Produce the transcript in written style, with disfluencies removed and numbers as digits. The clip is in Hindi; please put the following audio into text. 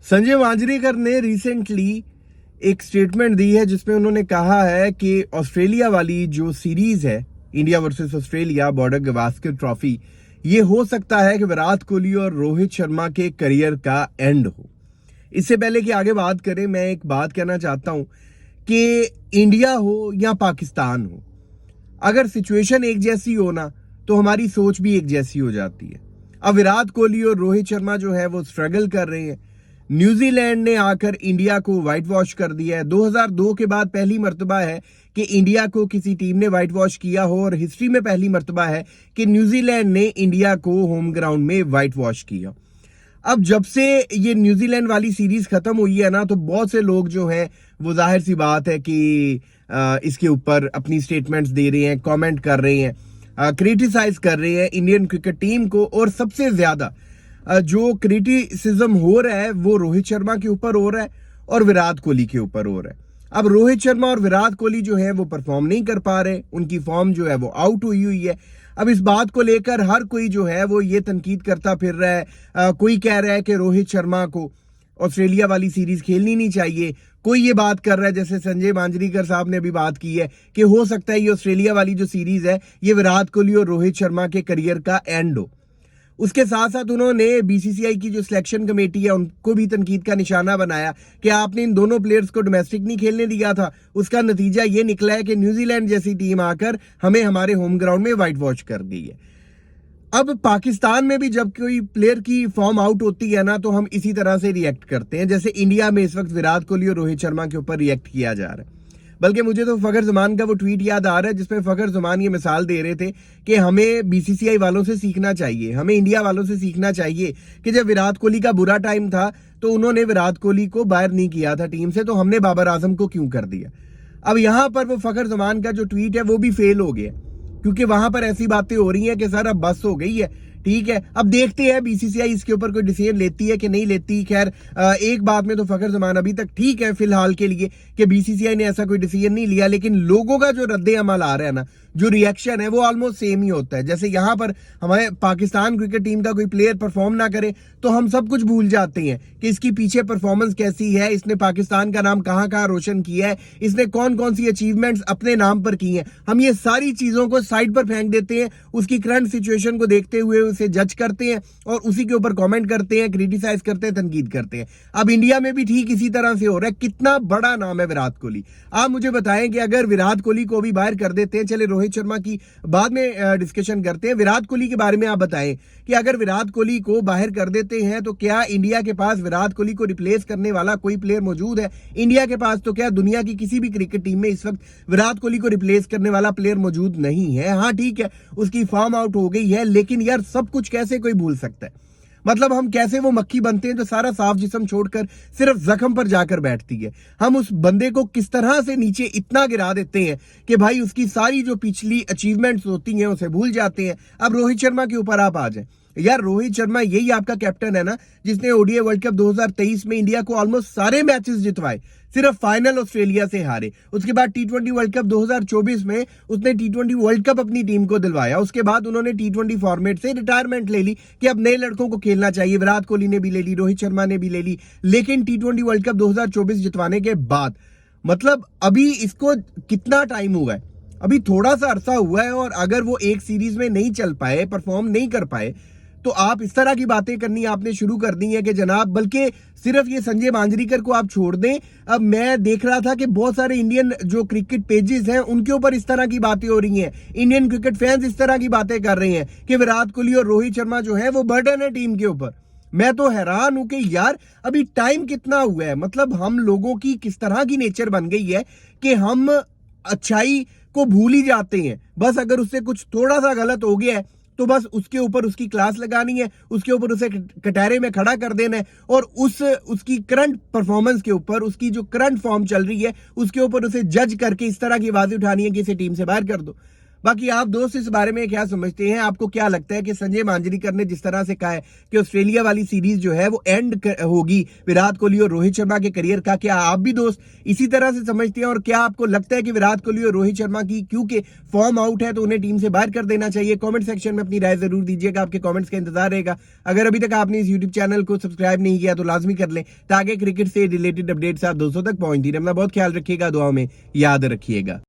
संजय मांजरेकर ने रिसेंटली एक स्टेटमेंट दी है जिसमें उन्होंने कहा है कि ऑस्ट्रेलिया वाली जो सीरीज है, India versus Australia border Gavaskar trophy, ये हो सकता है कि विराट कोहली और रोहित शर्मा के करियर का एंड हो। इससे पहले कि आगे बात करें, मैं एक बात कहना चाहता हूं कि इंडिया हो या पाकिस्तान हो, अगर सिचुएशन एक जैसी हो ना तो हमारी सोच भी एक जैसी हो जाती है। अब विराट कोहली और रोहित शर्मा जो है वो स्ट्रगल कर रहे हैं। न्यूजीलैंड ने आकर इंडिया को व्हाइट वॉश कर दिया है। 2002 के बाद पहली मर्तबा है कि इंडिया को किसी टीम ने व्हाइट वॉश किया हो, और हिस्ट्री में पहली मर्तबा है कि न्यूजीलैंड ने इंडिया को होम ग्राउंड में व्हाइट वॉश किया। अब जब से ये न्यूजीलैंड वाली सीरीज खत्म हुई है ना, तो बहुत से लोग जो हैं वो जाहिर सी बात है कि इसके ऊपर अपनी स्टेटमेंट्स दे रहे हैं, कमेंट कर रहे हैं, क्रिटिसाइज कर रहे हैं इंडियन क्रिकेट टीम को। और सबसे ज्यादा जो क्रिटिसिज्म हो रहा है वो रोहित शर्मा के ऊपर हो रहा है और विराट कोहली के ऊपर हो रहा है। अब रोहित शर्मा और विराट कोहली जो है वो परफॉर्म नहीं कर पा रहे, उनकी फॉर्म जो है वो आउट हुई है। अब इस बात को लेकर हर कोई जो है वो ये तनकीद करता फिर रहा है। कोई कह रहा है कि रोहित शर्मा को ऑस्ट्रेलिया वाली सीरीज खेलनी नहीं चाहिए, कोई ये बात कर रहा है, जैसे संजय मांजरेकर साहब ने अभी बात की है कि हो सकता है ये ऑस्ट्रेलिया वाली जो सीरीज है ये विराट कोहली और रोहित शर्मा के करियर का एंड हो। उसके साथ साथ उन्होंने बीसीसीआई की जो सिलेक्शन कमेटी है उनको भी तनकीद का निशाना बनाया कि आपने इन दोनों प्लेयर्स को डोमेस्टिक नहीं खेलने दिया था। उसका नतीजा ये निकला है कि न्यूजीलैंड जैसी टीम आकर हमें हमारे होम ग्राउंड में व्हाइट वॉश कर गई है। अब पाकिस्तान में भी जब कोई प्लेयर की फॉर्म आउट होती है ना, तो हम इसी तरह से रिएक्ट करते हैं, जैसे इंडिया में इस वक्त विराट कोहली और रोहित शर्मा के ऊपर रिएक्ट किया जा रहा है। बल्कि मुझे तो फखर जमान का वो ट्वीट याद आ रहा है जिसमें फखर जमान ये मिसाल दे रहे थे कि हमें बीसीसीआई वालों से सीखना चाहिए, हमें इंडिया वालों से सीखना चाहिए कि जब विराट कोहली का बुरा टाइम था तो उन्होंने विराट कोहली को बाहर नहीं किया था टीम से, तो हमने बाबर आजम को क्यों कर दिया। अब यहां पर वो फखर जमान का जो ट्वीट है वो भी फेल हो गया, क्योंकि वहां पर ऐसी बातें हो रही हैं कि सर अब बस हो गई है, ठीक है, अब देखते हैं बीसीसीआई इसके ऊपर कोई डिसीजन लेती है कि नहीं लेती। खैर एक बात में तो फखर जमान अभी तक ठीक है फिलहाल के लिए कि बीसीसीआई ने ऐसा कोई डिसीजन नहीं लिया, लेकिन लोगों का जो रद्द अमल आ रहा है ना, जो रिएक्शन है वो ऑलमोस्ट सेम ही होता है। जैसे यहां पर हमारे पाकिस्तान क्रिकेट टीम का कोई प्लेयर परफॉर्म ना करे तो हम सब कुछ भूल जाते हैं कि इसकी पीछे परफॉर्मेंस कैसी है, इसने पाकिस्तान का नाम कहां कहां रोशन किया है, इसने कौन कौन सी अचीवमेंट्स अपने नाम पर की हैं। हम ये सारी चीजों को साइड पर फेंक देते हैं, उसकी करंट सिचुएशन को देखते हुए उसे जज करते हैं और उसी के ऊपर कमेंट करते हैं, क्रिटिसाइज करते हैं, तनकीद करते हैं। अब इंडिया में भी ठीक इसी तरह से हो रहा है। कितना बड़ा नाम है विराट कोहली। आप मुझे बताएं कि अगर विराट कोहली को भी बाहर कर देते हैं, चले रोहित शर्मा की बाद में डिस्कशन करते हैं, विराट कोहली के बारे में आप बताएं कि अगर विराट कोहली को बाहर कर देते हैं तो क्या इंडिया के पास विराट कोहली को रिप्लेस करने वाला कोई प्लेयर मौजूद है? इंडिया के पास तो क्या दुनिया की किसी भी क्रिकेट टीम में इस वक्त विराट कोहली को रिप्लेस करने वाला प्लेयर मौजूद नहीं है। हाँ ठीक है, उसकी फॉर्म आउट हो गई है, लेकिन यार सब कुछ कैसे कोई भूल सकता है? मतलब हम कैसे वो मक्खी बनते हैं जो सारा साफ जिस्म छोड़कर सिर्फ जख्म पर जाकर बैठती है। हम उस बंदे को किस तरह से नीचे इतना गिरा देते हैं कि भाई उसकी सारी जो पिछली अचीवमेंट्स होती हैं उसे भूल जाते हैं। अब रोहित शर्मा के ऊपर आप आ जाए, यार रोहित शर्मा यही आपका कैप्टन है ना जिसने ओडीआई वर्ल्ड कप 2023 में इंडिया को ऑलमोस्ट सारे मैचेस जितवाए, सिर्फ फाइनल ऑस्ट्रेलिया से हारे। उसके बाद टी20 वर्ल्ड कप 2024 में उसने टी20 वर्ल्ड कप अपनी टीम को दिलवाया। उसके बाद उन्होंने टी20 फॉर्मेट से रिटायरमेंट ले ली कि अब नए लड़कों को खेलना चाहिए। विराट कोहली ने भी ले ली, रोहित शर्मा ने भी ले ली, लेकिन टी20 वर्ल्ड कप 2024 जितवाने के बाद मतलब अभी इसको कितना टाइम हुआ है? अभी थोड़ा सा अरसा हुआ है, और अगर वो एक सीरीज में नहीं चल पाए, परफॉर्म नहीं कर पाए, तो आप इस तरह की बातें करनी आपने शुरू कर दी है कि जनाब, बल्कि सिर्फ ये संजय मांजरेकर को आप छोड़ दें। अब मैं देख रहा था कि बहुत सारे इंडियन जो क्रिकेट पेजेस हैं उनके ऊपर इस तरह की बातें हो रही हैं, इंडियन क्रिकेट फैंस इस तरह की बातें कर रहे हैं कि विराट कोहली और रोहित शर्मा जो है वो बर्डन है टीम के ऊपर। मैं तो हैरान हूं कि यार अभी टाइम कितना हुआ है। मतलब हम लोगों की किस तरह की नेचर बन गई है कि हम अच्छाई को भूल ही जाते हैं। बस अगर उससे कुछ थोड़ा सा गलत हो गया है तो बस उसके ऊपर उसकी क्लास लगानी है, उसके ऊपर उसे कटहरे में खड़ा कर देना है, और उसकी करंट परफॉर्मेंस के ऊपर, उसकी जो करंट फॉर्म चल रही है उसके ऊपर उसे जज करके इस तरह की आवाजें उठानी है कि इसे टीम से बाहर कर दो। बाकी आप दोस्त इस बारे में क्या समझते हैं? आपको क्या लगता है कि संजय मांजरेकर ने जिस तरह से कहा है कि ऑस्ट्रेलिया वाली सीरीज जो है वो होगी विराट कोहली और रोहित शर्मा के करियर का, क्या आप भी दोस्त इसी तरह से समझते हैं? और क्या आपको लगता है कि विराट कोहली और रोहित शर्मा की क्योंकि फॉर्म आउट है तो उन्हें टीम से बाहर कर देना चाहिए? कमेंट सेक्शन में अपनी राय जरूर दीजिएगा, आपके कमेंट्स का इंतजार रहेगा। अगर अभी तक आपने इस यूट्यूब चैनल को सब्सक्राइब नहीं किया तो लाजमी कर लें, ताकि क्रिकेट से रिलेटेड अपडेट्स आप दोस्तों तक पहुंचती रहे। अपना बहुत ख्याल रखिएगा, दुआओं में याद रखिएगा।